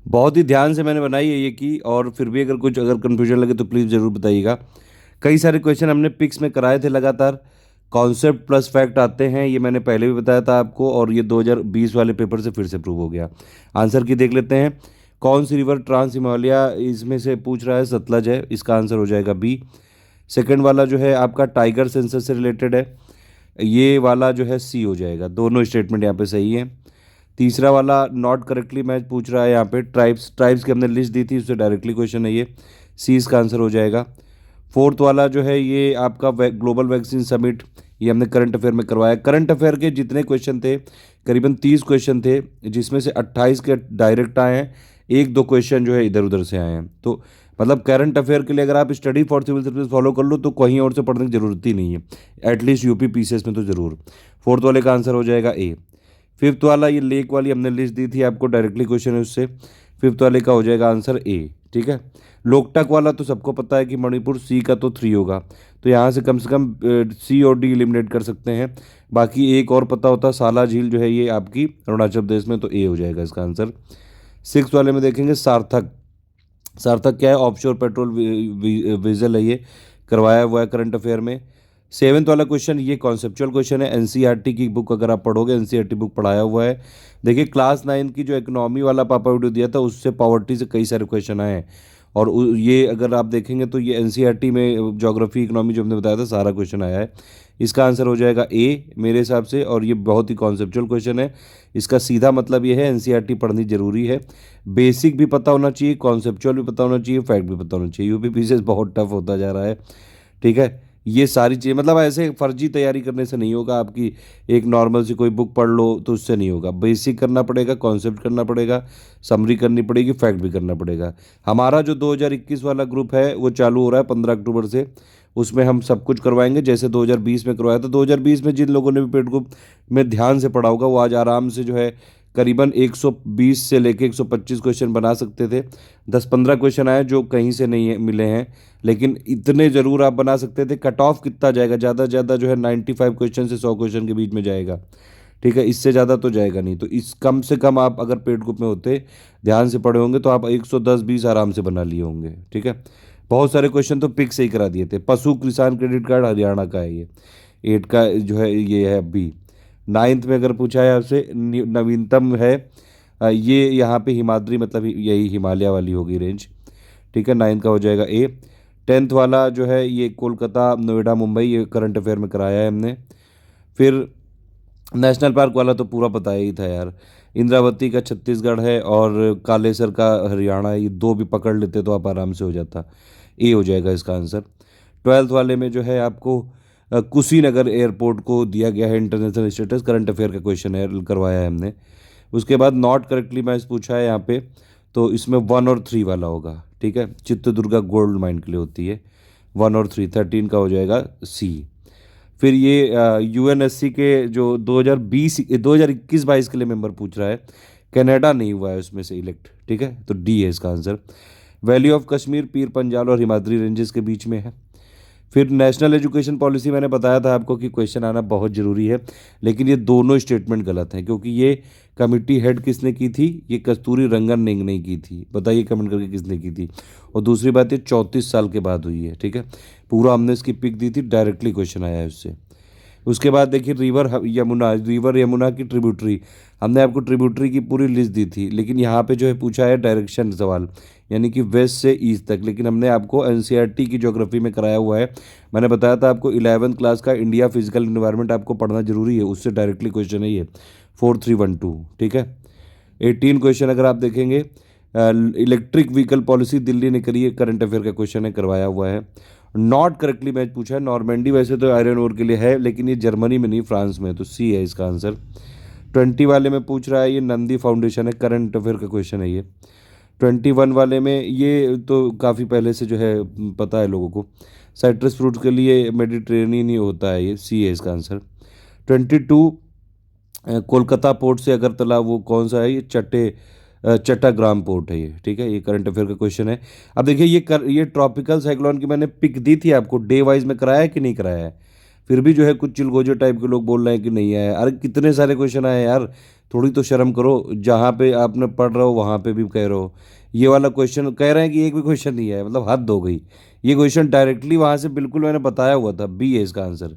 बहुत ही ध्यान से मैंने बनाई है ये की, और फिर भी अगर कन्फ्यूजन लगे तो प्लीज़ ज़रूर बताइएगा। कई सारे क्वेश्चन हमने पिक्स में कराए थे लगातार। कॉन्सेप्ट प्लस फैक्ट आते हैं, ये मैंने पहले भी बताया था आपको, और ये 2020 वाले पेपर से फिर से प्रूव हो गया। आंसर की देख लेते हैं। कौन सी रिवर ट्रांस हिमालय इसमें से पूछ रहा है? सतलज है, इसका आंसर हो जाएगा बी। सेकंड वाला जो है आपका टाइगर सेंसस से रिलेटेड है, ये वाला जो है सी हो जाएगा। दोनों स्टेटमेंट यहाँ पे सही है। तीसरा वाला नॉट करेक्टली मैच पूछ रहा है यहाँ पे, ट्राइब्स ट्राइब्स की हमने लिस्ट दी थी, उससे डायरेक्टली क्वेश्चन है ये, सी इसका आंसर हो जाएगा। फोर्थ वाला जो है ये आपका ग्लोबल वैक्सीन समिट, ये हमने करंट अफेयर में करवाया। करंट अफेयर के जितने क्वेश्चन थे, करीबन 30 क्वेश्चन थे, जिसमें से 28 के डायरेक्ट आए हैं, एक दो क्वेश्चन जो है इधर उधर से आए हैं। तो मतलब करंट अफेयर के लिए अगर आप study for civil service follow कर लो तो कहीं और से पढ़ने की जरूरत ही नहीं है, एटलीस्ट यूपी पीसीएस में तो ज़रूर। फोर्थ वाले का आंसर हो जाएगा ए। फिफ्थ वाला ये लेक वाली हमने लिस्ट दी थी आपको, डायरेक्टली क्वेश्चन है उससे, फिफ्थ वाले का हो जाएगा आंसर ए। ठीक है। लोकटक वाला तो सबको पता है कि मणिपुर, सी का तो 3 होगा, तो यहाँ से कम सी और डी एलिमिनेट कर सकते हैं। बाकी एक और पता होता, साला झील जो है ये आपकी अरुणाचल प्रदेश में, तो ए हो जाएगा इसका आंसर। सिक्स वाले में देखेंगे सार्थक। सार्थक क्या है? ऑफशोर पेट्रोल वेजल है ये, करवाया हुआ है करंट अफेयर में। सेवेंथ वाला क्वेश्चन ये कॉन्सेप्चुअल क्वेश्चन है, एनसीईआरटी की बुक अगर आप पढ़ोगे, एनसीईआरटी बुक पढ़ाया हुआ है। देखिए क्लास 9 की जो इकोनॉमी वाला पापा वीडियो दिया था, उससे पॉवर्टी से कई सारे क्वेश्चन आए हैं, और ये अगर आप देखेंगे तो ये एनसीईआरटी में ज्योग्राफी इकोनॉमी जो हमने बताया था सारा क्वेश्चन आया है। इसका आंसर हो जाएगा ए मेरे हिसाब से, और ये बहुत ही कॉन्सेप्चुअल क्वेश्चन है। इसका सीधा मतलब ये है एनसीईआरटी पढ़नी जरूरी है, बेसिक भी पता होना चाहिए, कॉन्सेप्चुअल भी पता होना चाहिए, फैक्ट भी पता होना चाहिए। यूपी पीसीएस बहुत टफ होता जा रहा है। ठीक है। ये सारी चीज़ें मतलब ऐसे फर्जी तैयारी करने से नहीं होगा आपकी, एक नॉर्मल सी कोई बुक पढ़ लो तो उससे नहीं होगा। बेसिक करना पड़ेगा, कॉन्सेप्ट करना पड़ेगा, समरी करनी पड़ेगी, फैक्ट भी करना पड़ेगा। हमारा जो 2021 वाला ग्रुप है वो चालू हो रहा है 15 अक्टूबर से, उसमें हम सब कुछ करवाएंगे जैसे 2020 में करवाया था। 2020 में जिन लोगों ने भी पेड ग्रुप में ध्यान से पढ़ा होगा वो आज आराम से जो है करीबन 120 से लेके 125 क्वेश्चन बना सकते थे। 10-15 क्वेश्चन आए जो कहीं से नहीं मिले हैं, लेकिन इतने ज़रूर आप बना सकते थे। कट ऑफ कितना जाएगा? ज़्यादा से ज़्यादा जो है 95 क्वेश्चन से 100 क्वेश्चन के बीच में जाएगा। ठीक है, इससे ज़्यादा तो जाएगा नहीं। तो इस कम से कम आप अगर पेड ग्रुप में होते, ध्यान से पढ़े होंगे, तो आप 110-20 आराम से बना लिए होंगे। ठीक है। बहुत सारे क्वेश्चन तो पिक से ही करा दिए थे। पशु किसान क्रेडिट कार्ड हरियाणा का है ये, 8 का जो है ये है बी। नाइन्थ में अगर पूछा है आपसे, नवीनतम है ये यहाँ पे हिमाद्री, मतलब यही हिमालय वाली होगी रेंज। ठीक है, 9 का हो जाएगा ए। 10th वाला जो है ये कोलकाता, नोएडा, मुंबई, ये करंट अफेयर में कराया है हमने। फिर नेशनल पार्क वाला तो पूरा पता ही था यार, इंद्रावती का छत्तीसगढ़ है और कालेसर का हरियाणा है, ये दो भी पकड़ लेते तो आप आराम से हो जाता। ए हो जाएगा इसका आंसर। 12th वाले में जो है आपको कुशीनगर एयरपोर्ट को दिया गया है इंटरनेशनल स्टेटस, करंट अफेयर का क्वेश्चन है, करवाया है हमने। उसके बाद नॉट करेक्टली मैच पूछा है यहाँ पे, तो इसमें 1 और 3 वाला होगा। ठीक है, चित्रदुर्गा गोल्ड माइन के लिए होती है 1 और 3, 13 का हो जाएगा सी। फिर ये यूएनएससी के जो 2021-22 के लिए मेंबर पूछ रहा है, कनाडा नहीं हुआ है उसमें से इलेक्ट। ठीक है, तो डी है इसका answer. Valley of Kashmir Pir Panjal और हिमाद्री रेंजेस के बीच में है। फिर नेशनल एजुकेशन पॉलिसी मैंने बताया था आपको कि क्वेश्चन आना बहुत ज़रूरी है, लेकिन ये दोनों स्टेटमेंट गलत हैं, क्योंकि ये कमिटी हेड किसने की थी? ये कस्तूरी रंगन ने की थी। बताइए कमेंट करके किसने की थी। और दूसरी बात, ये 34 साल के बाद हुई है। ठीक है, पूरा हमने इसकी पिक दी थी, डायरेक्टली क्वेश्चन आया है उससे। उसके बाद देखिए रिवर यमुना की ट्रिब्यूटरी, हमने आपको ट्रिब्यूटरी की पूरी लिस्ट दी थी, लेकिन यहाँ पे जो है पूछा है डायरेक्शन सवाल, यानी कि वेस्ट से ईस्ट तक। लेकिन हमने आपको एनसीईआरटी की ज्योग्राफी में कराया हुआ है। मैंने बताया था आपको 11th क्लास का इंडिया फिजिकल इन्वायरमेंट आपको पढ़ना जरूरी है, उससे डायरेक्टली क्वेश्चन है ये 4312। ठीक है। 18 क्वेश्चन अगर आप देखेंगे, इलेक्ट्रिक व्हीकल पॉलिसी दिल्ली ने करी है, करंट अफेयर का क्वेश्चन है, करवाया हुआ है। नॉट करेक्टली मैच पूछा है, नॉर्मेंडी वैसे तो आयरन ओर के लिए है, लेकिन ये जर्मनी में नहीं, फ्रांस में है, तो सी है इसका आंसर। 20 वाले में पूछ रहा है, ये नंदी फाउंडेशन है, करंट अफेयर का क्वेश्चन है ये। 21 वाले में ये तो काफ़ी पहले से जो है पता है लोगों को, साइट्रस फ्रूट के लिए मेडिटेरेनियन ही होता है, ये सी है इसका आंसर। 22 कोलकाता पोर्ट से अगरतला, वो कौन सा है? ये चट्टाग्राम पोर्ट है ये। ठीक है, ये करंट अफेयर का क्वेश्चन है। अब देखिए ये ट्रॉपिकल साइक्लोन की मैंने पिक दी थी आपको, डे वाइज में कराया है कि नहीं कराया है? फिर भी जो है कुछ चिलगोजे टाइप के लोग बोल रहे हैं कि नहीं आया। अरे कितने सारे क्वेश्चन आए यार, थोड़ी तो शर्म करो। जहाँ पे आपने पढ़ रहे हो वहाँ पे भी कह रहे हो। ये वाला क्वेश्चन कह रहे हैं कि एक भी क्वेश्चन नहीं आया, मतलब हद हो गई। ये क्वेश्चन डायरेक्टली वहाँ से बिल्कुल मैंने बताया हुआ था, बी है इसका आंसर।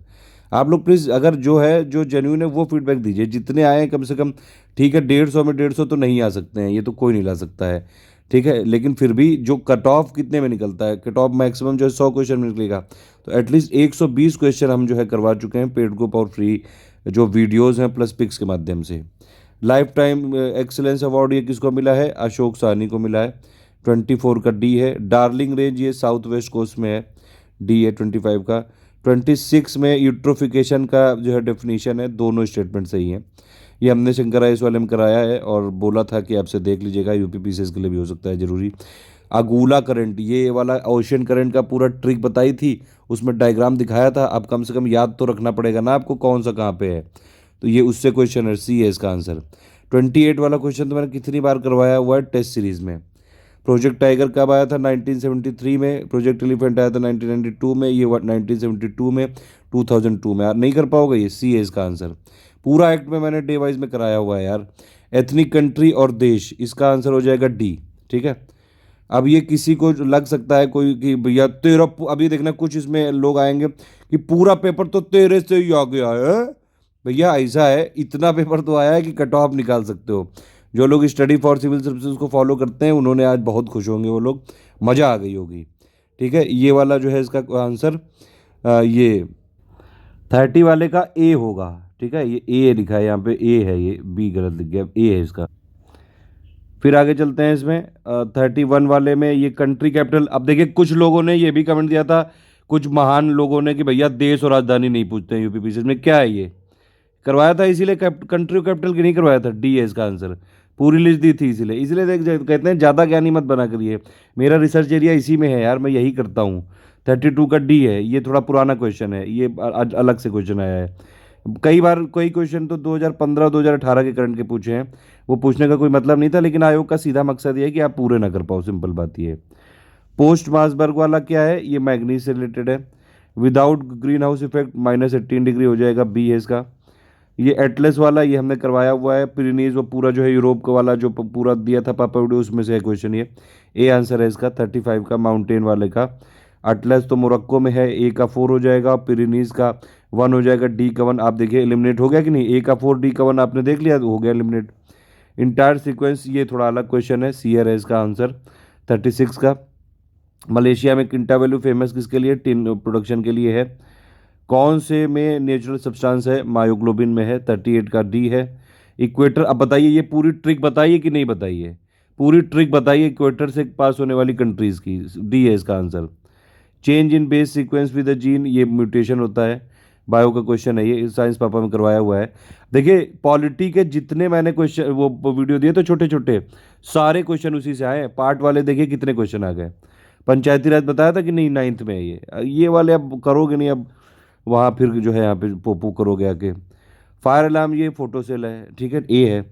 आप लोग प्लीज़ अगर जो है जो जेन्यून है वो फीडबैक दीजिए, जितने आए हैं कम से कम। ठीक है, 150 में 150 तो नहीं आ सकते हैं, ये तो कोई नहीं ला सकता है। ठीक है, लेकिन फिर भी जो कट ऑफ कितने में निकलता है, कट ऑफ मैक्सिमम जो है 100 क्वेश्चन में निकलेगा। तो एटलीस्ट 120 क्वेश्चन हम जो है करवा चुके हैं पेड ग्रुप और फ्री जो वीडियोज़ हैं प्लस पिक्स के माध्यम से। लाइफ टाइम एक्सीलेंस अवार्ड ये किसको मिला है? अशोक साहनी को मिला है। 24 का डी है। डार्लिंग रेंज ये साउथ वेस्ट कोस्ट में है, डी है 25 का। 26 में यूट्रोफिकेशन का जो है डेफिनेशन है, दोनों स्टेटमेंट सही हैं। ये हमने शंकर आइस वाले में कराया है और बोला था कि आपसे देख लीजिएगा, यूपी पीसीएस के लिए भी हो सकता है ज़रूरी। अगुला करंट ये वाला ओशन करंट का पूरा ट्रिक बताई थी, उसमें डायग्राम दिखाया था। अब कम से कम याद तो रखना पड़ेगा ना आपको कौन सा कहाँ पे है। तो ये उससे क्वेश्चन है, सी है इसका आंसर। 28 वाला क्वेश्चन तो मैंने कितनी बार करवाया हुआ है टेस्ट सीरीज़ में। प्रोजेक्ट टाइगर कब आया था? 1973 में। प्रोजेक्ट एलिफेंट आया था 1992 में। ये 1972 में, 2002 में। यार नहीं कर पाओगे, ये सी है इसका आंसर। पूरा एक्ट में मैंने डे वाइज में कराया हुआ है यार। एथनिक कंट्री और देश, इसका आंसर हो जाएगा डी। ठीक है, अब ये किसी को लग सकता है कोई कि भैया तेरा, अभी देखना कुछ इसमें लोग आएंगे कि पूरा पेपर तो तेरे से ही आ गया है। भैया ऐसा है, इतना पेपर तो आया है कि कट ऑफ निकाल सकते हो। जो लोग स्टडी फॉर सिविल सर्विसेज को फॉलो करते हैं उन्होंने आज बहुत खुश होंगे वो लोग, मज़ा आ गई होगी। ठीक है, ये वाला जो है इसका आंसर ये 30 वाले का ए होगा। ठीक है, ये ए लिखा है यहाँ पे, ए है, ये बी गलत लिख गया, ए है इसका। फिर आगे चलते हैं इसमें 31 वाले में ये कंट्री कैपिटल। अब देखिए कुछ लोगों ने ये भी कमेंट दिया था, कुछ महान लोगों ने, कि भैया देश और राजधानी नहीं पूछते हैं यूपी पीसीएस में, क्या है ये? करवाया था इसीलिए कंट्री कैपिटल की नहीं करवाया था, डी है इसका आंसर। पूरी लिस्ट दी थी इसीलिए, इसलिए कहते हैं ज़्यादा ज्ञानी मत बना करिए। मेरा रिसर्च एरिया इसी में है यार, मैं यही करता हूँ। 32 का डी है, ये थोड़ा पुराना क्वेश्चन है, ये आज अलग से क्वेश्चन आया है। कई बार कोई क्वेश्चन तो 2015 2018 के करंट के पूछे हैं, वो पूछने का कोई मतलब नहीं था, लेकिन आयोग का सीधा मकसद ये है कि आप पूरे ना कर पाओ, सिंपल बात ये है। पोस्ट मार्सबर्ग वाला क्या है? ये मैग्नीज से रिलेटेड है। Without green house effect -18 degree हो जाएगा, बी है इसका। ये एटलस वाला ये हमने करवाया हुआ है, पिरेनीज वो पूरा जो है यूरोप का वाला जो पूरा दिया था पापा वीडियो, उसमें से है क्वेश्चन ये। ए आंसर है इसका 35 का, माउंटेन वाले का। अटलस तो मोरक्को में है, ए का 4 हो जाएगा, पिरेनीज का 1 हो जाएगा, डी का 1। आप देखिए एलिमिनेट हो गया कि नहीं, ए का 4 डी का 1 आपने देख लिया, हो गया एलिमिनेट। इंटायर सीक्वेंस ये थोड़ा अलग क्वेश्चन है, सीयर है इसका आंसर 36 का। मलेशिया में किंटा वैल्यू फेमस किसके लिए? टिन प्रोडक्शन के लिए है। कौन से में नेचुरल सब्सटेंस है? मायोग्लोबिन में है, 38 का डी है। इक्वेटर, अब बताइए ये पूरी ट्रिक बताइए कि नहीं बताइए, पूरी ट्रिक बताइए इक्वेटर से पास होने वाली कंट्रीज़ की, डी है इसका answer. Change in base sequence with the gene, ये म्यूटेशन होता है, बायो का क्वेश्चन है ये, साइंस पापा में करवाया हुआ है। देखिए पॉलिटी के जितने मैंने क्वेश्चन वो वीडियो दिए तो छोटे छोटे, सारे क्वेश्चन उसी से आए। पार्ट वाले देखिए कितने क्वेश्चन आ गए। पंचायती राज बताया था कि नहीं, 9th में है ये वाले अब करोगे नहीं, अब वहाँ फिर जो है यहाँ पे पोपू करोगे आके। फायर अलार्म ये फोटो सेल है, ठीक है, ए है।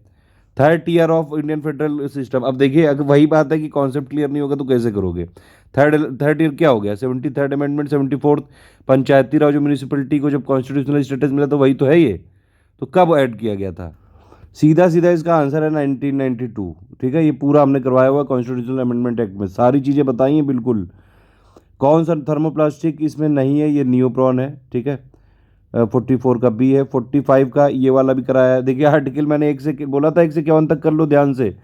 Third year of Indian federal system, अब देखिए अगर वही बात है कि कॉन्सेप्ट क्लियर नहीं होगा तो कैसे करोगे। थर्ड ईयर क्या हो गया? 73rd अमेंडमेंट, 74th पंचायती राज जो म्यूनिसिपलिटी को जब कॉन्स्टिट्यूशनल स्टेटस मिला तो वही तो है ये। तो कब ऐड किया गया था? सीधा सीधा इसका आंसर है 1992। ठीक है, ये पूरा हमने करवाया हुआ कॉन्स्टिट्यूशनल अमेंडमेंट एक्ट में, सारी चीज़ें बताई हैं बिल्कुल। कौन सा थर्मोप्लास्टिक इसमें नहीं है? ये नियोप्रॉन है। ठीक है, 44 का बी है। 45 का ये वाला भी कराया है। देखिए आर्टिकल मैंने 1 से बोला था 1 से 51 तक कर लो ध्यान से,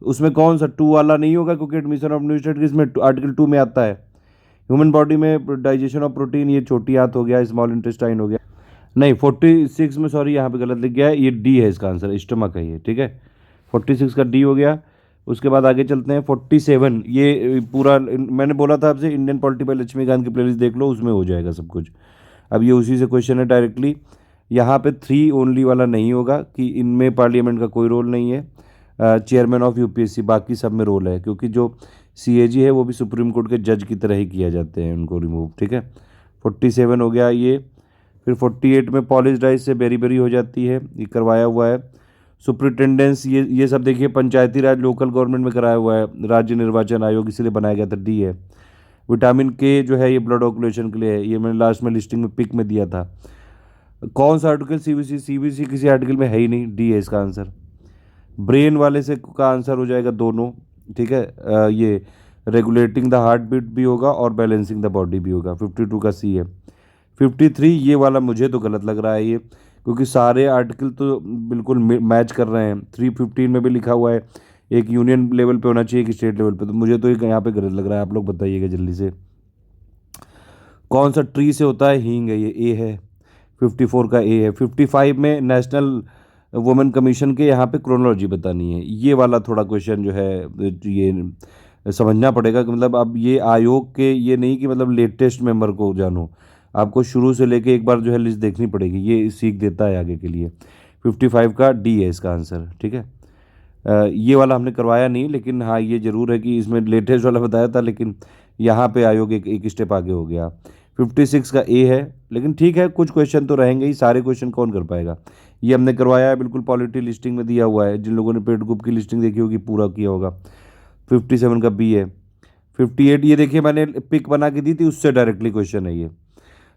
उसमें कौन सा 2 वाला नहीं होगा, क्योंकि एडमिशन ऑफ न्यू स्टेट इसमें आर्टिकल 2 में आता है। ह्यूमन बॉडी में डाइजेशन ऑफ प्रोटीन, ये छोटी आंत हो गया, स्मॉल इंटेस्टाइन हो गया। नहीं 46 में, सॉरी यहाँ पे गलत लिख गया है, ये डी है इसका आंसर, स्टमक है ये। ठीक है, 46 का डी हो गया। उसके बाद आगे चलते हैं 47, ये पूरा मैंने बोला था आपसे इंडियन पॉलिटी बाय लक्ष्मीकांत की प्लेलिस्ट देख लो, उसमें हो जाएगा सब कुछ। अब ये उसी से क्वेश्चन है डायरेक्टली। यहाँ पे 3 ओनली वाला नहीं होगा कि इनमें पार्लियामेंट का कोई रोल नहीं है। चेयरमैन ऑफ यूपीएससी, बाकी सब में रोल है, क्योंकि जो सीएजी है वो भी सुप्रीम कोर्ट के जज की तरह ही किया जाते हैं, उनको रिमूव। ठीक है, 47 हो गया ये। फिर 48 में पॉलिश डाइस से बेरी बेरी हो जाती है, ये करवाया हुआ है। सुप्रिटेंडेंस ये सब देखिए पंचायती राज लोकल गवर्नमेंट में कराया हुआ है, राज्य निर्वाचन आयोग इसलिए बनाया गया था, डी है। विटामिन के जो है ये ब्लड ऑकुलेशन के लिए है, ये मैंने लास्ट में लिस्टिंग में पिक में दिया था। कौन सा आर्टिकल सीबीसी, सीबीसी किसी आर्टिकल में है ही नहीं, डी है इसका आंसर। ब्रेन वाले से का आंसर हो जाएगा दोनों, ठीक है। ये रेगुलेटिंग द हार्ट बीट भी होगा और बैलेंसिंग द बॉडी भी होगा, 52 का सी है। 53 ये वाला मुझे तो गलत लग रहा है ये, क्योंकि सारे आर्टिकल तो बिल्कुल मैच कर रहे हैं। 315 में भी लिखा हुआ है एक यूनियन लेवल पे होना चाहिए, एक स्टेट लेवल पे, तो मुझे तो एक यहाँ पे गलत लग रहा है। आप लोग बताइएगा जल्दी से। कौन सा ट्री से होता है, हींग है, ये ए है। 54 का ए है। 55 में नेशनल वुमेन कमीशन के यहाँ पे क्रोनोलॉजी बतानी है। ये वाला थोड़ा क्वेश्चन जो है ये समझना पड़ेगा कि मतलब अब ये आयोग के, ये नहीं कि मतलब लेटेस्ट मेंबर को जानो, आपको शुरू से लेके एक बार जो है लिस्ट देखनी पड़ेगी, ये सीख देता है आगे के लिए। 55 का डी है इसका आंसर, ठीक है। ये वाला हमने करवाया नहीं, लेकिन हाँ ये ज़रूर है कि इसमें लेटेस्ट वाला बताया था, लेकिन यहाँ पे आयोग एक स्टेप आगे हो गया। 56 का ए है, लेकिन ठीक है, कुछ क्वेश्चन तो रहेंगे ही, सारे क्वेश्चन कौन कर पाएगा। ये हमने करवाया है, बिल्कुल पॉलिटी लिस्टिंग में दिया हुआ है, जिन लोगों ने पेड ग्रुप की लिस्टिंग देखी होगी पूरा किया होगा। 57 का बी है। 58 ये देखिए मैंने पिक बना के दी थी, उससे डायरेक्टली क्वेश्चन है ये।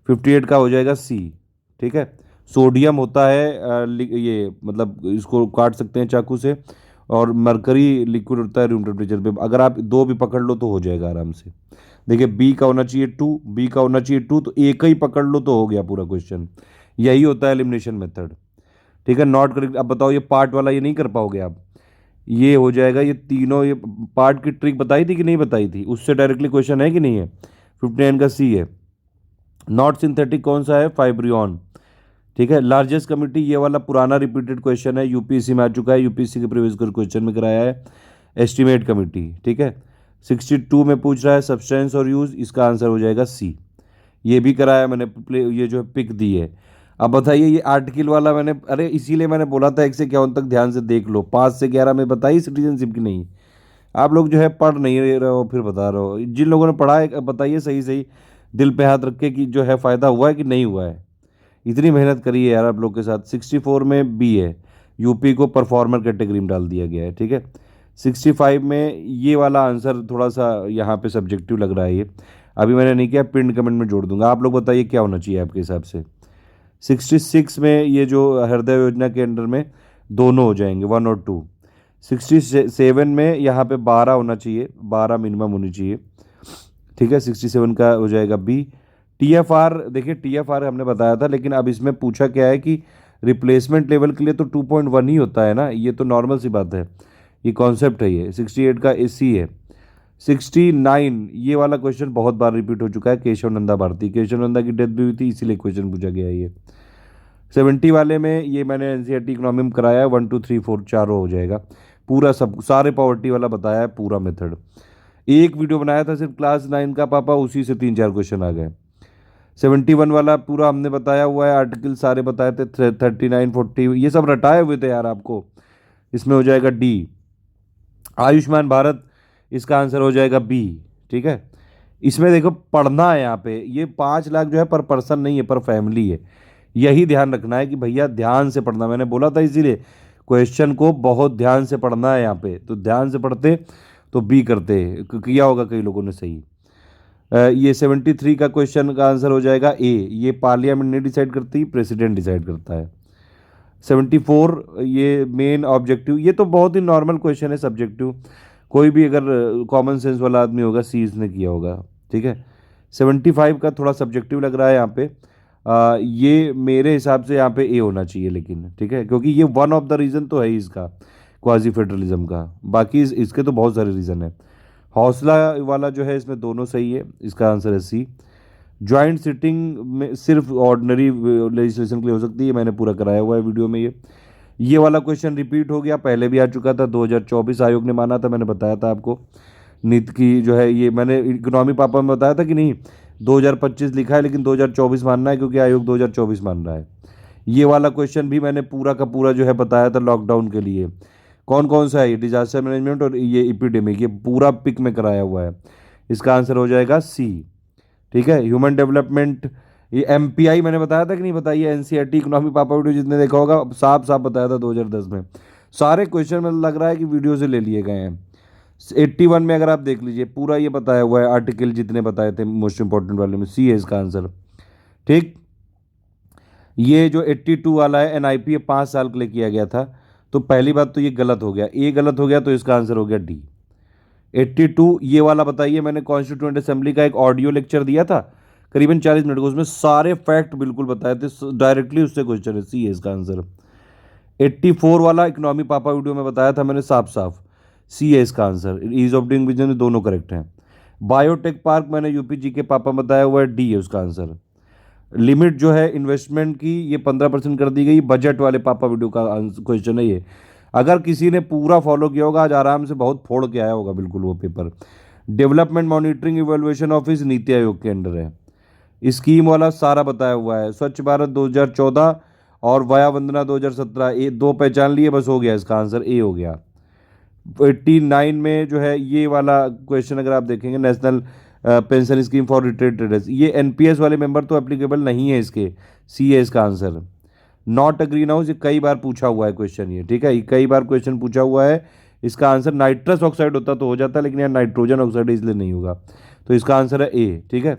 58 का हो जाएगा सी, ठीक है। सोडियम होता है ये मतलब इसको काट सकते हैं चाकू से, और मरकरी लिक्विड होता है रूम टेम्परेचर पे। अगर आप दो भी पकड़ लो तो हो जाएगा आराम से। देखिए बी का होना चाहिए 2, बी का होना चाहिए 2, तो एक ही पकड़ लो तो हो गया पूरा क्वेश्चन। यही होता है एलिमिनेशन मेथड, ठीक है। Not correct. अब बताओ ये पार्ट वाला ये नहीं कर पाओगे आप, ये हो जाएगा ये तीनों। ये पार्ट की ट्रिक बताई थी कि नहीं बताई थी, उससे डायरेक्टली क्वेश्चन है कि नहीं है। 59 का सी है। नॉट सिंथेटिक कौन सा है, फाइब्रियन, ठीक है। लार्जेस्ट कमिटी, ये वाला पुराना रिपीटेड क्वेश्चन है, यूपीएससी में आ चुका है, यूपीएससी के प्रीवियस क्वेश्चन में कराया है। एस्टिमेट कमिटी, ठीक है। 62 में पूछ रहा है सब्सटेंस और यूज, इसका आंसर हो जाएगा सी। ये भी कराया मैंने, ये जो है पिक दी है। अब बताइए ये आर्टिकल वाला मैंने, अरे इसीलिए मैंने बोला था 1 से 51 तक ध्यान से देख लो। 5 से 11 में बताइए सिटीजनशिप की नहीं। आप लोग जो है पढ़ नहीं रहे हो, फिर बता रहे हो। जिन लोगों ने पढ़ा है बताइए सही सही, दिल पे हाथ रख के कि जो है फ़ायदा हुआ है कि नहीं हुआ है। इतनी मेहनत करी है यार आप लोग के साथ। 64 में बी है, यूपी को परफॉर्मर कैटेगरी में डाल दिया गया है, ठीक है। 65 में ये वाला आंसर थोड़ा सा यहाँ पे सब्जेक्टिव लग रहा है ये, अभी मैंने नहीं किया, पिन कमेंट में जोड़ दूंगा। आप लोग बताइए क्या होना चाहिए आपके हिसाब से। 66 में ये जो हृदय योजना के अंडर में दोनों हो जाएंगे 1 और 2। 67 में यहाँ पे 12 होना चाहिए, 12 मिनिमम होनी चाहिए, ठीक है। 67 का हो जाएगा बी। टीएफआर, देखिए टीएफआर हमने बताया था, लेकिन अब इसमें पूछा क्या है कि रिप्लेसमेंट लेवल के लिए तो 2.1 ही होता है ना, ये तो नॉर्मल सी बात है, ये कॉन्सेप्ट है ये। 68 का एसी है। 69 ये वाला क्वेश्चन बहुत बार रिपीट हो चुका है, केशव नंदा भारती, केशव नंदा की डेथ भी हुई थी, इसीलिए क्वेश्चन पूछा गया है ये। 70 वाले में ये मैंने एनसीईआरटी इकोनॉमी में कराया है, 1 2 3 4 चारों हो जाएगा पूरा, सब सारे पॉवर्टी वाला बताया है पूरा मेथड। एक वीडियो बनाया था सिर्फ क्लास 9 का पापा, उसी से 3 4 क्वेश्चन आ गए। 71 वाला पूरा हमने बताया हुआ है, आर्टिकल सारे बताए थे, 39 40 ये सब रटाए हुए थे यार आपको। इसमें हो जाएगा डी। आयुष्मान भारत, इसका आंसर हो जाएगा बी, ठीक है। इसमें देखो पढ़ना है यहाँ पे, ये 5 लाख जो है पर पर्सन नहीं है, पर फैमिली है। यही ध्यान रखना है कि भैया ध्यान से पढ़ना, मैंने बोला था इसीलिए क्वेश्चन को बहुत ध्यान से पढ़ना है यहाँ पे, तो ध्यान से पढ़ते तो बी करते, किया होगा कई लोगों ने सही। ये 73 का क्वेश्चन का आंसर हो जाएगा ए, ये पार्लियामेंट नहीं डिसाइड करती, प्रेसिडेंट डिसाइड करता है। 74 ये मेन ऑब्जेक्टिव, ये तो बहुत ही नॉर्मल क्वेश्चन है सब्जेक्टिव, कोई भी अगर कॉमन सेंस वाला आदमी होगा सी इसने किया होगा, ठीक है। 75 का थोड़ा सब्जेक्टिव लग रहा है यहाँ पे। ये मेरे हिसाब से यहाँ पे ए होना चाहिए, लेकिन ठीक है, क्योंकि ये वन ऑफ द रीज़न तो है ही इसका, क्वाजी फेडरलिज्म का। बाकी इसके तो बहुत सारे रीज़न है। हौसला वाला जो है इसमें दोनों सही है, इसका आंसर है सी। ज्वाइंट सिटिंग में सिर्फ ऑर्डिनरी लेजिस्लेशन के लिए हो सकती है, मैंने पूरा कराया हुआ है वीडियो में ये वाला क्वेश्चन रिपीट हो गया, पहले भी आ चुका था, 2024 आयोग ने माना था, मैंने बताया था आपको। नीति की जो है ये मैंने इकोनॉमी पापा में बताया था कि नहीं, 2025 लिखा है लेकिन 2024 मानना है, क्योंकि आयोग 2024 मान रहा है। ये वाला क्वेश्चन भी मैंने पूरा का पूरा जो है बताया था लॉकडाउन के लिए, कौन कौन सा है ये, डिजास्टर मैनेजमेंट और ये इपिडेमिक, ये पूरा पिक में कराया हुआ है। इसका आंसर हो जाएगा सी, ठीक है। ह्यूमन डेवलपमेंट, ये एमपीआई मैंने बताया था कि नहीं, बताइए। एनसीईआरटी इकोनॉमी पापा वीडियो जितने देखा होगा, साफ साफ बताया था 2010 में। सारे क्वेश्चन में लग रहा है कि वीडियो से ले लिए गए हैं। 81 में अगर आप देख लीजिए पूरा ये बताया हुआ है, आर्टिकल जितने बताए थे मोस्ट इंपॉर्टेंट वाले में, सी है इसका आंसर, ठीक। ये जो 82 वाला है एनआईपी 5 साल के लिए किया गया था। तो पहली बात तो ये गलत हो गया, ए गलत हो गया, तो इसका आंसर हो गया डी। 82 ये वाला बताइए, मैंने कॉन्स्टिट्यूएंट असेंबली का एक ऑडियो लेक्चर दिया था करीबन 40 मिनट का, उसमें सारे फैक्ट बिल्कुल बताए थे, डायरेक्टली उससे क्वेश्चन है, सी है इसका आंसर। 84 वाला इकोनॉमी पापा वीडियो में बताया था मैंने साफ साफ, सी है इसका answer. Ease of doing business में दोनों करेक्ट हैं। बायोटेक पार्क मैंने यूपी जी के पापा बताया हुआ है, डी है उसका आंसर। लिमिट जो है इन्वेस्टमेंट की ये 15% कर दी गई, बजट वाले पापा वीडियो का क्वेश्चन है ये। अगर किसी ने पूरा फॉलो किया होगा आज आराम से बहुत फोड़ के आया होगा बिल्कुल वो paper. Development monitoring evaluation office NITI Aayog के अंडर है। स्कीम वाला सारा बताया हुआ है, स्वच्छ भारत 2014 और वया वंदना 2017, ये दो पहचान लिए बस, हो गया इसका आंसर, ए हो गया। 89 में जो है ये वाला क्वेश्चन अगर आप देखेंगे, national pension scheme for retired traders, ये एनपीएस वाले मेंबर तो एप्लीकेबल नहीं है इसके, सी है इसका answer. Not a green house, ये कई बार पूछा हुआ है क्वेश्चन ये, ठीक है, ये कई बार क्वेश्चन पूछा हुआ है। इसका आंसर नाइट्रस ऑक्साइड होता तो हो जाता, लेकिन यहाँ नाइट्रोजन ऑक्साइड इसलिए नहीं होगा, तो इसका आंसर है ए, ठीक है।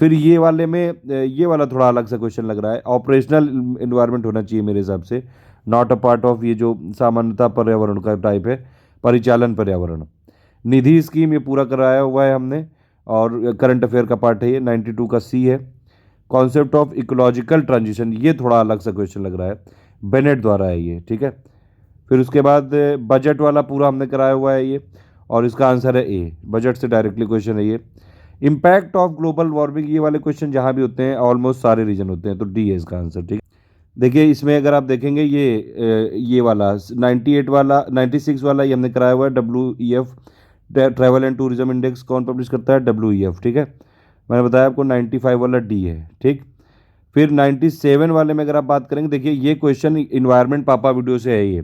फिर ये वाले में ये वाला थोड़ा अलग सा क्वेश्चन लग रहा है, ऑपरेशनल इन्वायरमेंट होना चाहिए मेरे हिसाब से, नॉट अ पार्ट ऑफ, ये जो सामान्यता पर्यावरण का टाइप है, परिचालन पर्यावरण। निधि स्कीम ये पूरा कराया हुआ है हमने, और करंट अफेयर का पार्ट है ये, 92 का सी है। कॉन्सेप्ट ऑफ इकोलॉजिकल ट्रांजिशन ये थोड़ा अलग सा क्वेश्चन लग रहा है, बेनेट द्वारा है ये, ठीक है। फिर उसके बाद बजट वाला पूरा हमने कराया हुआ है ये, और इसका आंसर है ए, बजट से डायरेक्टली क्वेश्चन है ये। इम्पैक्ट ऑफ ग्लोबल वार्मिंग ये वाले क्वेश्चन जहाँ भी होते हैं ऑलमोस्ट सारे रीजन होते हैं, तो डी है इसका आंसर, ठीक है। देखिए इसमें अगर आप देखेंगे ये वाला 98 वाला 96 वाला ये हमने कराया हुआ है, WEF travel and tourism index कौन पब्लिश करता है, WEF, ठीक है। मैंने बताया आपको 95 वाला डी है, ठीक। फिर 97 वाले में अगर आप बात करेंगे, देखिए ये क्वेश्चन इन्वायरमेंट पापा वीडियो से है ये।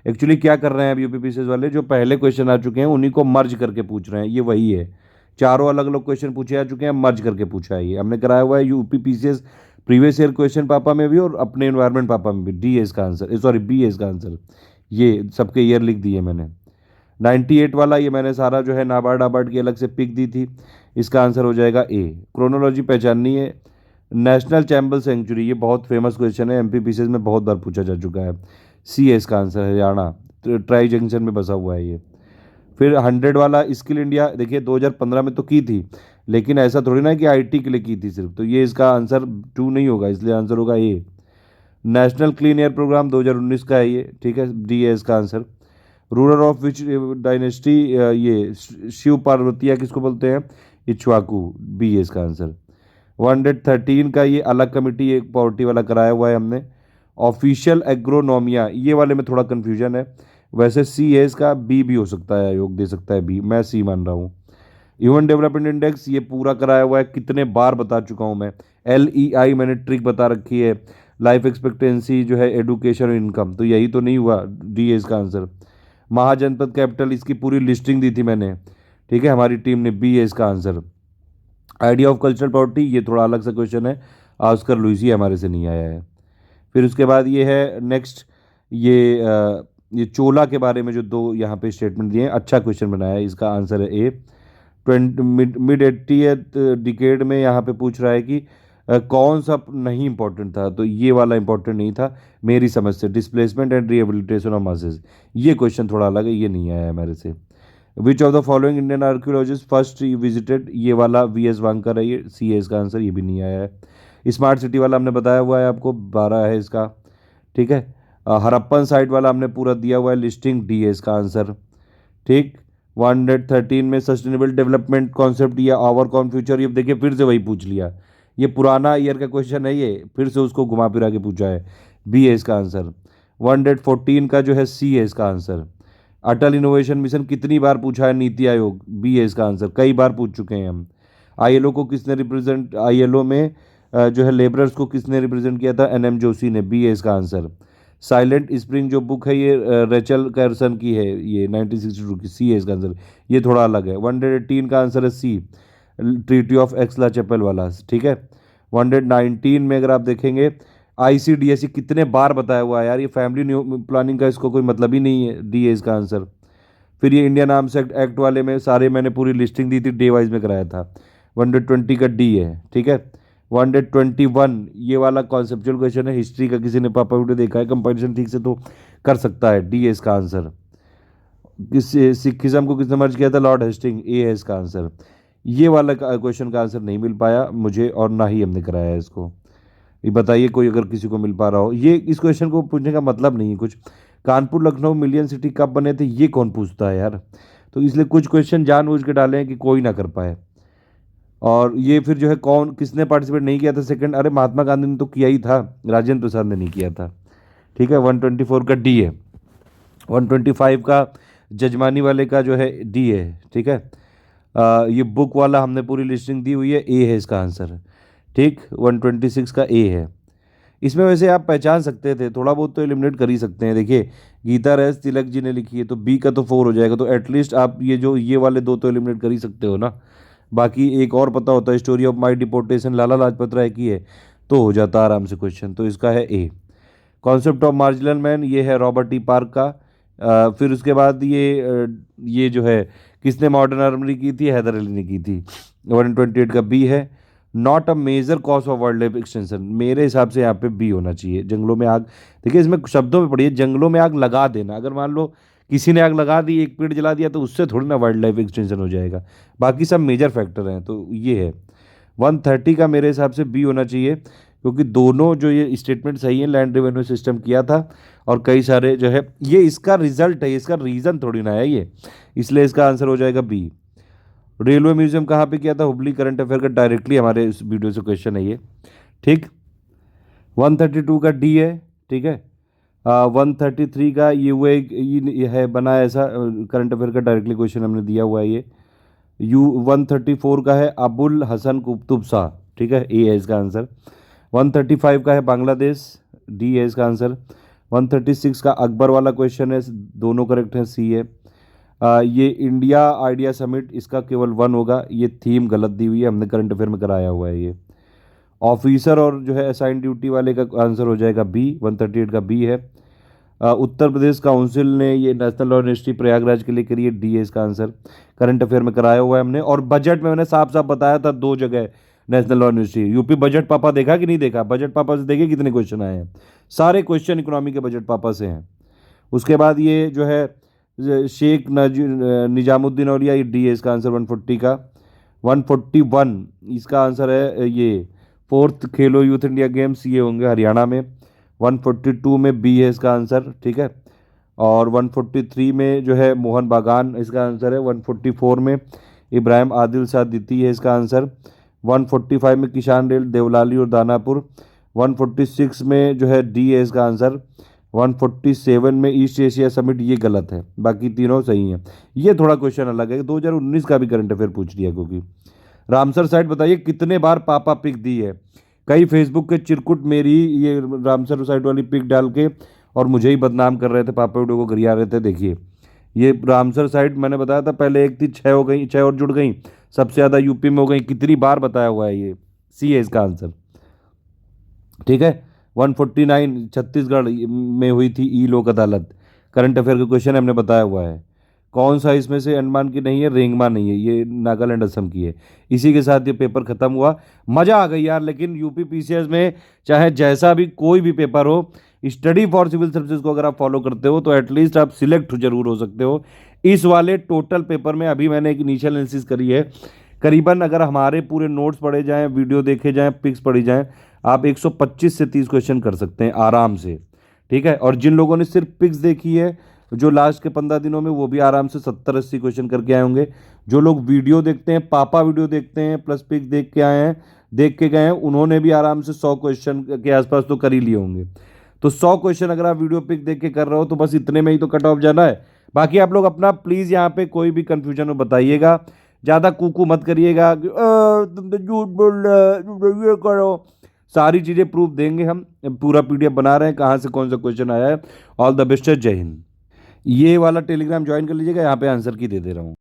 एक्चुअली क्या कर रहे हैं अब यूपीपीसीएस वाले, जो पहले क्वेश्चन आ चुके हैं उन्हीं को मर्ज करके पूछ रहे हैं, ये वही है। चारों अलग अलग क्वेश्चन पूछे आ चुके हैं, मर्ज करके पूछा है ये, हमने कराया हुआ है यूपीपीसीएस प्रीवियस ईयर क्वेश्चन पापा में भी और अपने इन्वायरमेंट पापा में भी, डी है इसका आंसर, सॉरी बी है इसका आंसर। ये सबके ईयर लिख दिए मैंने। 98 वाला ये मैंने सारा जो है नाबार्ड आबार्ड की अलग से पिक दी थी, इसका आंसर हो जाएगा ए। क्रोनोलॉजी पहचाननी है। नेशनल चैम्बल सेंचुरी ये बहुत फेमस क्वेश्चन है, एमपीपीसीएस में बहुत बार पूछा जा चुका है, सी है इसका आंसर, हरियाणा ट्राई जंक्शन में बसा हुआ है ये। फिर 100 वाला स्किल इंडिया, देखिए 2015 में तो की थी, लेकिन ऐसा थोड़ी ना कि आईटी के लिए की थी सिर्फ, तो ये इसका आंसर 2 नहीं होगा, इसलिए आंसर होगा ए। नेशनल क्लीन एयर प्रोग्राम 2019 का है ये, ठीक है, डी है इसका answer. Ruler of which dynasty, ये शिव पार्वतिया किसको बोलते हैं, इक्ष्वाकु, बी है इसका आंसर। 113 का ये अलग कमेटी एक पॉवर्टी वाला कराया हुआ है हमने। ऑफिशियल एग्रोनोमिया ये वाले में थोड़ा कन्फ्यूजन है, वैसे सी है इसका, बी भी हो सकता है, आयोग दे सकता है बी, मैं सी मान रहा हूँ। ह्यूमन डेवलपमेंट इंडेक्स ये पूरा कराया हुआ है, कितने बार बता चुका हूँ मैं। LEI मैंने ट्रिक बता रखी है। लाइफ एक्सपेक्टेंसी जो है एडुकेशन और इनकम, तो यही तो नहीं हुआ, डी है इसका आंसर। महाजनपद कैपिटल इसकी पूरी लिस्टिंग दी थी मैंने, ठीक है, हमारी टीम ने, बी है इसका answer. Idea of cultural property ये थोड़ा अलग सा क्वेश्चन है, ऑस्कर लुइसी हमारे से नहीं आया है। फिर उसके बाद ये है नेक्स्ट, ये चोला के बारे में जो दो यहाँ पे स्टेटमेंट दिए हैं, अच्छा क्वेश्चन बनाया है, इसका आंसर है ए। मिड 80th डिकेड में यहाँ पे पूछ रहा है कि कौन सा नहीं इंपॉर्टेंट था, तो ये वाला इंपॉर्टेंट नहीं था मेरी समझ से, displacement and rehabilitation of masses, ये क्वेश्चन थोड़ा अलग है, ये नहीं आया है मेरे से। Which of the following Indian archaeologist first visited, ये वाला VS वांकर है, ये सी है इसका आंसर, ये भी नहीं आया है। स्मार्ट सिटी वाला हमने बताया हुआ है आपको, 12 है इसका, ठीक है। हरप्पन साइट वाला हमने पूरा दिया हुआ है लिस्टिंग, डी है इसका आंसर, ठीक। 113 में सस्टेनेबल डेवलपमेंट कॉन्सेप्ट या आवर कॉन फ्यूचर, ये देखिए फिर से वही पूछ लिया, ये पुराना ईयर का क्वेश्चन है, ये फिर से उसको घुमा फिरा के पूछा है, बी है इसका आंसर। 114 का जो है सी है इसका आंसर। अटल इनोवेशन मिशन कितनी बार पूछा है नीति आयोग, बी है इसका आंसर, कई बार पूछ चुके हैं हम। ILO को किसने रिप्रेजेंट, ILO में जो है लेबरर्स को किसने रिप्रेजेंट किया था, NM जोशी ने, बी है इसका आंसर। साइलेंट स्प्रिंग जो बुक है ये रेचल कैरसन की है, ये 1962 की, सी है इसका आंसर, ये थोड़ा अलग है। 118 का आंसर है सी, ट्रीटी ऑफ एक्सला चैपल वाला, ठीक है। 119 में अगर आप देखेंगे ICDSE कितने बार बताया हुआ है यार, ये फैमिली न्यू प्लानिंग का इसको कोई मतलब ही नहीं है, डी है इसका आंसर। फिर ये इंडियन आर्म्स एक्ट वाले में सारे मैंने पूरी लिस्टिंग दी थी, डे वाइज में कराया था, 120 का डी है, ठीक है। 121 ये वाला कॉन्सेप्चुअल क्वेश्चन है, हिस्ट्री का किसी ने पापा वीडियो देखा है कंपैरिजन ठीक से तो कर सकता है, डी है इसका आंसर। किस सिखिज्म को किसने मर्ज किया था, लॉर्ड हेस्टिंग, ए है इसका आंसर। ये वाला क्वेश्चन का आंसर नहीं मिल पाया मुझे और ना ही हमने कराया है इसको। ये बताइए कोई अगर किसी को मिल पा रहा हो, ये इस क्वेश्चन को पूछने का मतलब नहीं है कुछ। कानपुर लखनऊ मिलियन सिटी कब बने थे, ये कौन पूछता है यार। तो इसलिए कुछ क्वेश्चन जानबूझ के डाले हैं कि कोई ना कर पाए। और ये फिर जो है कौन किसने पार्टिसिपेट नहीं किया था सेकंड, अरे महात्मा गांधी ने तो किया ही था, राजेंद्र प्रसाद ने नहीं किया था। ठीक है, 124 का डी है। 125 का जजमानी वाले का जो है डी है। ठीक है, ये बुक वाला हमने पूरी लिस्टिंग दी हुई है, ए है इसका आंसर। ठीक, 126 का ए है। इसमें वैसे आप पहचान सकते थे, थोड़ा बहुत तो एलिमिनेट कर ही सकते हैं। देखिए गीता रेस तिलक जी ने लिखी है तो बी का तो 4 हो जाएगा, तो एटलीस्ट आप ये वाले दो तो एलिमिनेट कर ही सकते हो ना। बाकी एक और पता होता है, story of my deportation Lala Lajpat Rai की है, तो हो जाता आराम से क्वेश्चन। तो इसका है ए। कॉन्सेप्ट ऑफ मार्जिनल मैन ये है रॉबर्ट टी पार्क का। फिर उसके बाद ये जो है किसने मॉडर्न आर्मरी की थी, हैदर अली ने की थी। 128 का बी है। Not a major cause of wildlife extension, मेरे हिसाब से यहाँ पे बी होना चाहिए। जंगलों में आग, देखिए इसमें शब्दों में पढ़िए, जंगलों में आग लगा देना, अगर मान लो किसी ने आग लगा दी, एक पेड़ जला दिया, तो उससे थोड़ी ना वाइल्ड लाइफ एक्सटेंशन हो जाएगा। बाकी सब मेजर फैक्टर हैं, तो ये है 130 का मेरे हिसाब से बी होना चाहिए, क्योंकि दोनों जो ये स्टेटमेंट सही है, लैंड रेवेन्यू सिस्टम किया था और कई सारे जो है ये इसका रिजल्ट है, इसका रीज़न थोड़ी ना है ये, इसलिए इसका आंसर हो जाएगा बी। रेलवे म्यूजियम कहाँ पे किया था, हुबली, करंट अफेयर का डायरेक्टली हमारे इस वीडियो से क्वेश्चन है ये। ठीक, 132 का डी है। ठीक है, 133 का ये हुआ ये है बना ऐसा, करंट अफेयर का डायरेक्टली क्वेश्चन हमने दिया हुआ है ये। 134 का है अबुल हसन कुतुब शाह। ठीक है, ए है इसका आंसर। 135 का है बांग्लादेश, डी है इसका आंसर। 136 का अकबर वाला क्वेश्चन है, दोनों करेक्ट है, सी है। ये इंडिया आइडिया समिट, इसका केवल 1 होगा, ये थीम गलत दी हुई है, हमने करंट अफेयर में कराया हुआ है ये। ऑफिसर और जो है असाइन ड्यूटी वाले का आंसर हो जाएगा बी, 138 का बी है। उत्तर प्रदेश काउंसिल ने ये नेशनल लॉ यूनिवर्सिटी प्रयागराज के लिए करी है, डी है इसका आंसर। करंट अफेयर में कराया हुआ है हमने, और बजट में मैंने साफ साफ बताया था 2 जगह national law university. UP budget पापा देखा कि नहीं देखा, बजट पापा से देखिए कितने क्वेश्चन आए हैं, सारे क्वेश्चन इकोनॉमी के बजट पापा से हैं। उसके बाद ये जो है शेख निजामुद्दीन औलिया, ये डी है इसका आंसर 140 का। 141 इसका आंसर है ये 4th खेलो यूथ इंडिया गेम्स, ये होंगे हरियाणा में। 142 में बी है इसका आंसर। ठीक है, और 143 में जो है मोहन बागान इसका आंसर है। 144 में इब्राहिम आदिल शाह द्वितीय है इसका आंसर। 145 में किसान रेल देवलाली और दानापुर। 146 में जो है डी है इसका आंसर। 147 में ईस्ट एशिया समिट, ये गलत है, बाकी तीनों सही हैं। ये थोड़ा क्वेश्चन अलग है, 2019 का भी करंट अफेयर पूछ लिया, क्योंकि रामसर साइट बताइए कितने बार पापा पिक दी है। कई फेसबुक के चिरकुट मेरी ये रामसर साइट वाली पिक डाल के और मुझे ही बदनाम कर रहे थे, पापा वीडियो को गरिया रहे थे। देखिए ये रामसर साइट मैंने बताया था पहले, एक थी 6 हो गई, 6 और जुड़ गई, सबसे ज़्यादा यूपी में हो गई, कितनी बार बताया हुआ है ये, सी है इसका आंसर। ठीक है, 149 छत्तीसगढ़ में हुई थी ई लोक अदालत, करंट अफेयर का क्वेश्चन हमने बताया हुआ है। कौन सा इसमें से अंडमान की नहीं है, रेंगमा नहीं है, ये नागालैंड असम की है। इसी के साथ ये पेपर खत्म हुआ, मज़ा आ गई यार। लेकिन यूपी पीसीएस में चाहे जैसा भी कोई भी पेपर हो, स्टडी फॉर सिविल सर्विसेज को अगर आप फॉलो करते हो तो एटलीस्ट आप सिलेक्ट जरूर हो सकते हो। इस वाले टोटल पेपर में अभी मैंने एक इनिशियल एनालिसिस करी है, करीबन अगर हमारे पूरे नोट्स पढ़े जाएँ, वीडियो देखे जाएँ, पिक्स पढ़ी जाएँ, आप 125 से 30 क्वेश्चन कर सकते हैं आराम से। ठीक है, और जिन लोगों ने सिर्फ पिक्स देखी है जो लास्ट के 15 दिनों में, वो भी आराम से 70-80 क्वेश्चन करके आए होंगे। जो लोग वीडियो देखते हैं, पापा वीडियो देखते हैं प्लस पिक्स देख के आए हैं, देख के गए हैं, उन्होंने भी आराम से 100 क्वेश्चन के आसपास तो कर ही लिए होंगे। तो 100 क्वेश्चन अगर आप वीडियो पिक देख के कर रहे हो तो बस इतने में ही तो कट ऑफ जाना है। बाकी आप लोग अपना प्लीज़ यहाँ पे कोई भी कन्फ्यूजन हो बताइएगा, ज़्यादा कूकू मत करिएगा कि तुम तो झूठ बोल रहे, ये करो। सारी चीज़ें प्रूफ देंगे हम, पूरा पीडीएफ बना रहे हैं कहाँ से कौन सा क्वेश्चन आया है। ऑल द बेस्ट, जय हिंद। ये वाला टेलीग्राम ज्वाइन कर लीजिएगा, यहाँ पे आंसर की दे दे रहा हूँ।